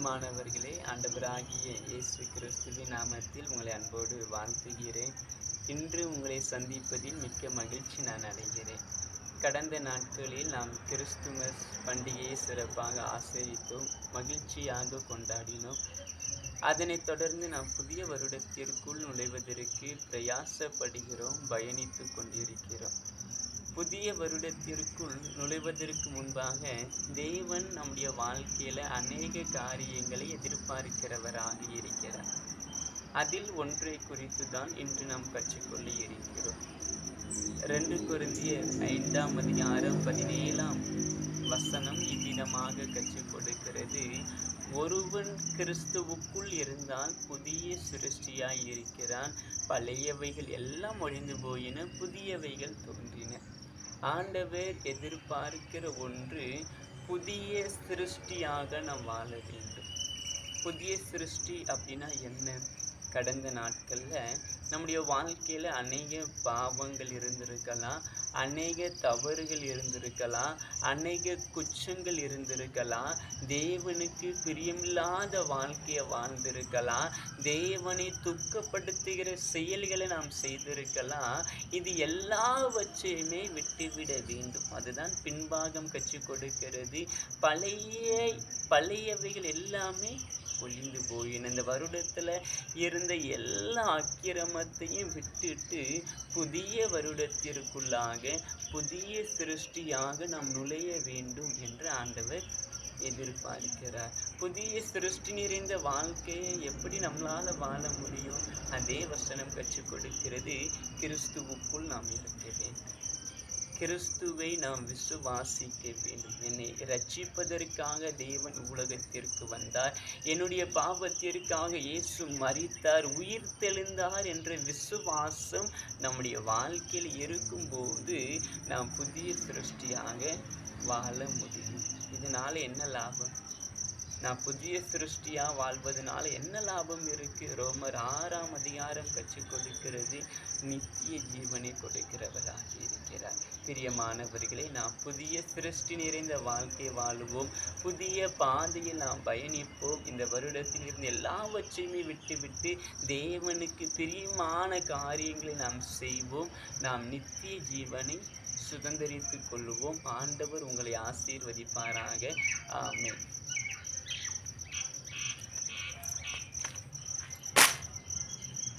பிரியமானவர்களே, ஆண்டவராகிய இயேசு கிறிஸ்துவின் நாமத்தில் உங்களை அன்போடு வாழ்த்துகிறேன். இன்று உங்களை சந்திப்பதில் மிக்க மகிழ்ச்சி நான் அடைகிறேன். கடந்த நாட்களில் நாம் கிறிஸ்துமஸ் பண்டிகையை சிறப்பாக ஆசரித்தோம், மகிழ்ச்சியாக கொண்டாடினோம். அதனைத் தொடர்ந்து நாம் புதிய வருடத்திற்குள் நுழைவதற்கு பிரயாசப்படுகிறோம், பயணித்து கொண்டிருக்கிறோம். புதிய வருடத்திற்குள் நுழைவதற்கு முன்பாக தேவன் நம்முடைய வாழ்க்கையில அநேக காரியங்களை எதிர்பார்க்கிறவராக இருக்கிறார். அதில் ஒன்றை குறித்து தான் இன்று நாம் கற்றுக்கொள்ள இருக்கிறோம். 2 கொரிந்தியர் 5ஆம் அதிகாரம் 17ஆம் வசனம் இவ்விதமாக கற்றுக் கொடுக்கிறது. ஒருவன் கிறிஸ்துவுக்குள் இருந்தால் புதிய சிருஷ்டியாய் இருக்கிறான், பழையவைகள் எல்லாம் ஒழிந்து போயின, புதியவைகள் தோன்றின. ஆண்டவர் எதிர்பார்க்கிற ஒன்று, புதிய சிருஷ்டியாக நாம் வாழ வேண்டும். புதிய சிருஷ்டி அப்படின்னா என்ன? கடந்த நாட்களில் நம்முடைய வாழ்க்கையில் அநேக பாவங்கள் இருந்திருக்கலாம், அநேக தவறுகள் இருந்திருக்கலாம், அநேக குற்றங்கள் இருந்திருக்கலாம், தேவனுக்கு பிரியமில்லாத வாழ்க்கையை வாழ்ந்திருக்கலாம், தேவனை துக்கப்படுத்துகிற செயல்களை நாம் செய்திருக்கலாம். இது எல்லாவற்றையுமே விட்டுவிட வேண்டும். அதுதான் பின்பாகம் கற்றுக் கொடுக்கிறது. பழையவைகள் எல்லாமே ஒழிந்து போயின. இந்த வருடத்தில் இருந்த எல்லா அக்கிரமத்தையும் விட்டுட்டு புதிய வருடத்திற்குள்ளாக புதிய சிருஷ்டியாக நாம் நுழைய வேண்டும் என்று ஆண்டவர் எதிர்பார்க்கிறார். புதிய சிருஷ்டி நிறைந்த வாழ்க்கையை எப்படி நம்மளால வாழ முடியும்? அதே வசனம் கற்றுக் கொடுக்கிறது, கிறிஸ்துவுக்குள் நாம் இருக்க வேண்டும். கிறிஸ்துவை நாம் விசுவாசிக்க வேண்டும். என்னை இரட்சிப்பதற்காக தேவன் உலகத்திற்கு வந்தார், என்னுடைய பாவத்திற்காக இயேசு மரித்தார், உயிர் தெழுந்தார் என்ற விசுவாசம் நம்முடைய வாழ்க்கையில் இருக்கும்போது நாம் புதிய சிருஷ்டியாக வாழ முடியும். இதனால என்ன லாபம்? நான் புதிய சிருஷ்டியாக வாழ்வதனால என்ன லாபம் இருக்குது? ரோமர் 6ஆம் அதிகாரம் கற்றுக் கொடுக்கிறது, நித்திய ஜீவனை கொடுக்கிறவராக இருக்கிறார். பிரியமானவர்களே, நாம் புதிய சிருஷ்டி நிறைந்த வாழ்க்கை வாழுவோம், புதிய பாதையில் நாம் பயணிப்போம். இந்த வருடத்தில் இருந்து எல்லாவற்றையுமே விட்டுவிட்டு தேவனுக்கு பிரியமான காரியங்களை நாம் செய்வோம். நாம் நித்திய ஜீவனை சுதந்திரித்துக் கொள்ளுவோம். ஆண்டவர் உங்களை ஆசீர்வதிப்பாராக. ஆமென்.